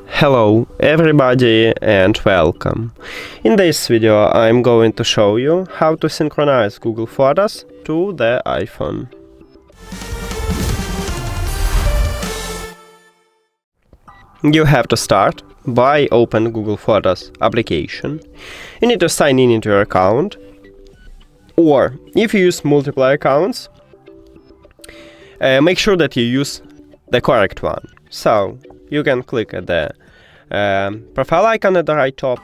Hello everybody and welcome. In this video I'm going to show you how to synchronize Google Photos to the iPhone. You have to start by open Google Photos application. You need to sign in into your account, or if you use multiple accounts, make sure that you use the correct one. So you can click at the profile icon at the right top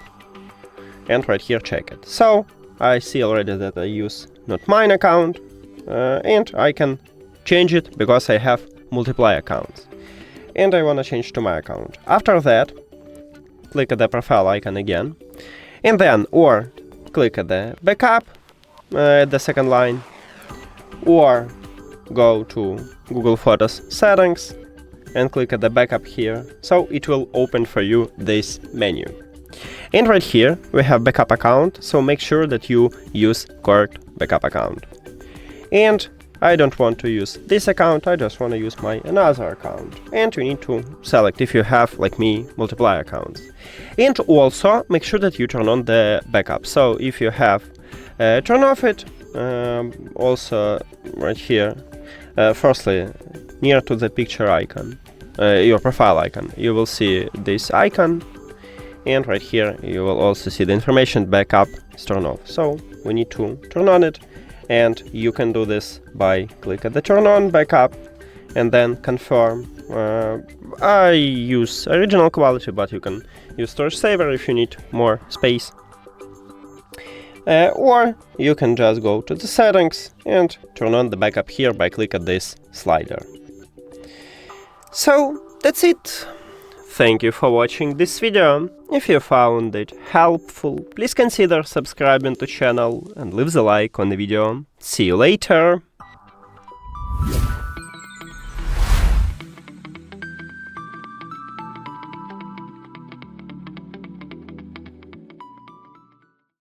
and right here check it. So I see already that I use not mine account and I can change it because I have multiple accounts and I want to change to my account. After that, click at the profile icon again and then or click at the backup at the second line, or go to Google Photos settings and click at the backup here, so it will open for you this menu. And right here we have backup account, so make sure that you use correct backup account. And I don't want to use this account, I just want to use my another account. And you need to select, if you have, like me, multiple accounts. And also make sure that you turn on the backup. So if you have, turn off it, also right here, firstly, near to the picture icon, your profile icon, you will see this icon, and right here you will also see the information backup is turned off. So we need to turn on it, and you can do this by click at the turn on backup and then confirm. I use original quality, but you can use storage saver if you need more space. Or you can just go to the settings and turn on the backup here by click at this slider. So that's it. Thank you for watching this video. If you found it helpful, please consider subscribing to the channel and leave the like on the video. See you later!